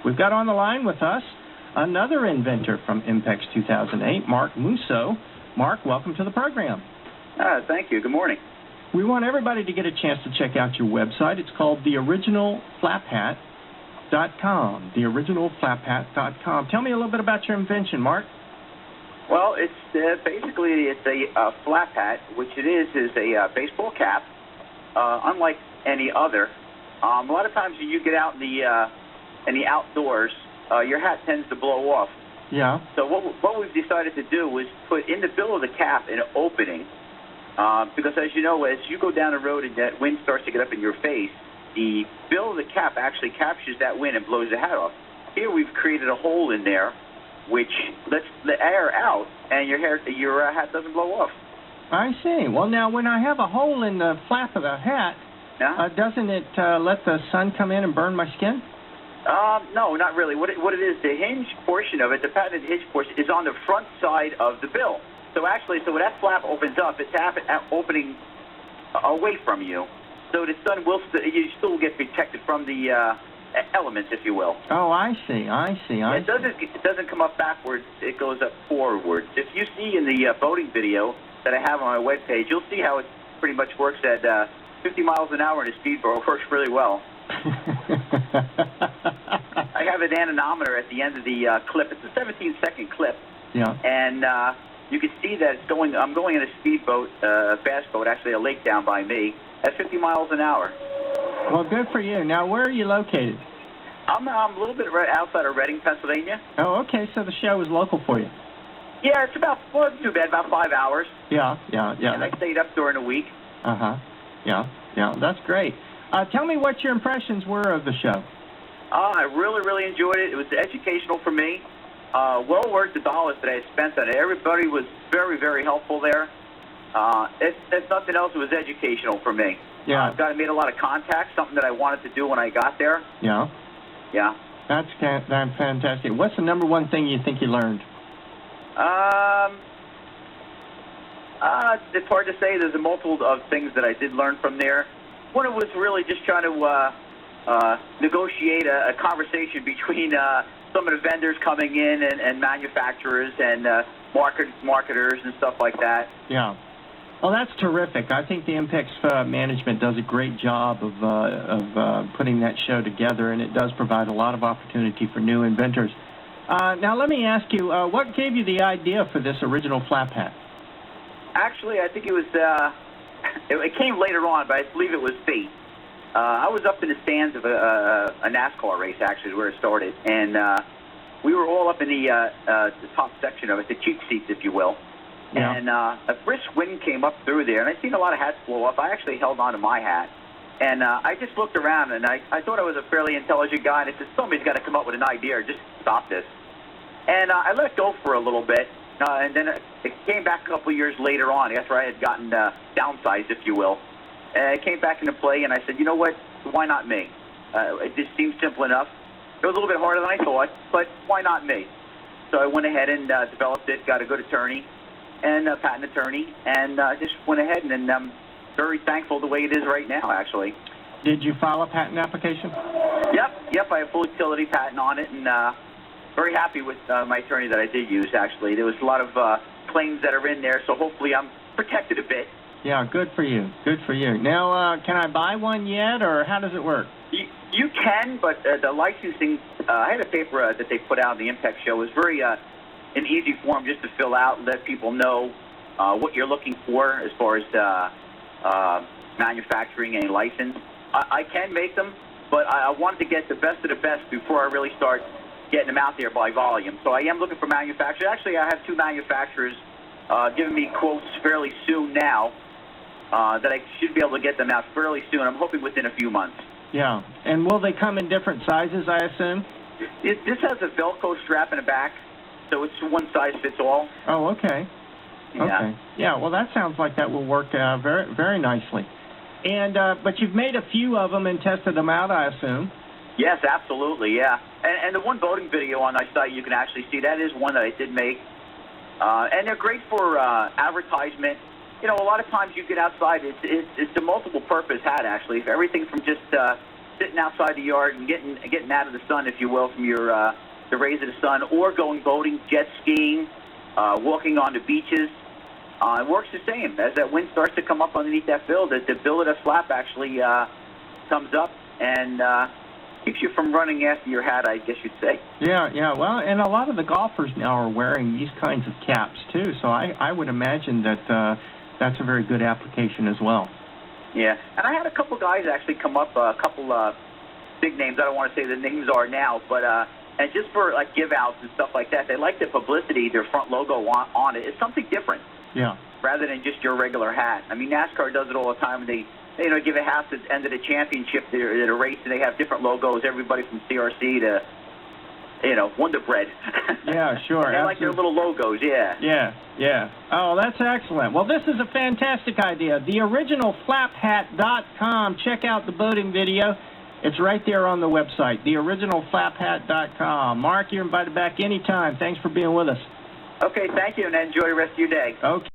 We've got on the line with us another inventor from Impex 2008, Mark Musso. Mark, welcome to the program. Thank you. Good morning. We want everybody to get a chance to check out your website. It's called theoriginalflaphat.com. Theoriginalflaphat.com. Tell me a little bit about your invention, Mark. Well, it's basically a flap hat, which it is a baseball cap, unlike any other. A lot of times when you get out in the outdoors, your hat tends to blow off. Yeah. So what we've decided to do was put in the bill of the cap an opening, because as you know, as you go down the road and that wind starts to get up in your face, the bill of the cap actually captures that wind and blows the hat off. Here we've created a hole in there, which lets the air out, and your hat doesn't blow off. I see. Well, now, when I have a hole in the flap of the hat, doesn't it let the sun come in and burn my skin? No, not really. What it is, the hinge portion of it, the patented hinge portion, is on the front side of the bill. So actually, when that flap opens up, it's opening away from you. So the sun will you still get protected from the elements, if you will. Oh, I see. It doesn't come up backwards. It goes up forwards. If you see in the boating video that I have on my webpage, you'll see how it pretty much works at 50 miles an hour in a speedboat. It works really well. I have an anemometer at the end of the clip. It's a 17-second clip. Yeah. And you can see that I'm going in a speedboat, a bass boat, actually a lake down by me, at 50 miles an hour. Well, good for you. Now, where are you located? I'm a little bit right outside of Reading, Pennsylvania. Oh, okay. So the show is local for you. Yeah, it's not too bad, about 5 hours. Yeah. And I stayed up during the week. Yeah. That's great. Tell me what your impressions were of the show. I really enjoyed it. It was educational for me. Well worth the dollars that I spent on it. Everybody was very helpful there. If nothing else, it was educational for me. Yeah. I made a lot of contacts, something that I wanted to do when I got there. Yeah. That's fantastic. What's the number one thing you think you learned? It's hard to say. There's a multiple of things that I did learn from there. One of it was really just trying to negotiate a conversation between some of the vendors coming in and manufacturers and marketers and stuff like that. Yeah. Well, that's terrific. I think the Impex management does a great job of putting that show together, and it does provide a lot of opportunity for new inventors. Now, let me ask you, what gave you the idea for this original flap hat? Actually, I think it was it came later on, but I believe it was fate. I was up in the stands of a NASCAR race, actually, where it started, and we were all up in the top section of it, the cheap seats, if you will. Yeah. And a brisk wind came up through there, and I seen a lot of hats blow up. I actually held on to my hat, and I just looked around, and I thought I was a fairly intelligent guy, and I said, somebody's got to come up with an idea or just stop this. And I let go for a little bit, and then it came back a couple of years later on. That's where I had gotten downsized, if you will. It came back into play, and I said, you know what, why not me? It just seemed simple enough. It was a little bit harder than I thought, but why not me? So I went ahead and developed it, got a good attorney and a patent attorney, and just went ahead, and I'm very thankful the way it is right now, actually. Did you file a patent application? Yep, I have full utility patent on it, and very happy with my attorney that I did use, actually. There was a lot of claims that are in there, so hopefully I'm protected a bit. Yeah, good for you. Now, can I buy one yet, or how does it work? You can, but the licensing, I had a paper that they put out in the Impact show. It was very an easy form just to fill out and let people know what you're looking for as far as manufacturing a license. I can make them, but I wanted to get the best of the best before I really start getting them out there by volume. So I am looking for manufacturers. Actually, I have 2 manufacturers giving me quotes fairly soon now that I should be able to get them out fairly soon. I'm hoping within a few months. Yeah. And will they come in different sizes, I assume? This has a Velcro strap in the back, so it's one size fits all. Oh, okay. Yeah. Okay. Yeah, well, that sounds like that will work very nicely. And but you've made a few of them and tested them out, I assume. Yes, absolutely, yeah. And the one boating video on my site, you can actually see, that is one that I did make. And they're great for advertisement. You know, a lot of times you get outside, it's a multiple-purpose hat, actually. Everything from just sitting outside the yard and getting out of the sun, if you will, from the rays of the sun, or going boating, jet skiing, walking on the beaches. It works the same. As that wind starts to come up underneath that bill, the bill of the flap actually comes up and keeps you from running after your hat, I guess you'd say. Yeah. Well, and a lot of the golfers now are wearing these kinds of caps too, so I would imagine that that's a very good application as well. Yeah, and I had a couple guys actually come up, a couple big names. I don't want to say the names are now, but and just for like give outs and stuff like that, they like the publicity, their front logo on it. It's something different. Yeah. Rather than just your regular hat. I mean, NASCAR does it all the time. They give a hat at the end of the championship at a race, and they have different logos. Everybody from CRC to Wonder Bread. Yeah, sure. They like their little logos. Yeah. Yeah. Oh, that's excellent. Well, this is a fantastic idea. TheOriginalFlapHat.com. Check out the boating video. It's right there on the website. TheOriginalFlapHat.com. Mark, you're invited back anytime. Thanks for being with us. Okay, thank you, and enjoy the rest of your day. Okay.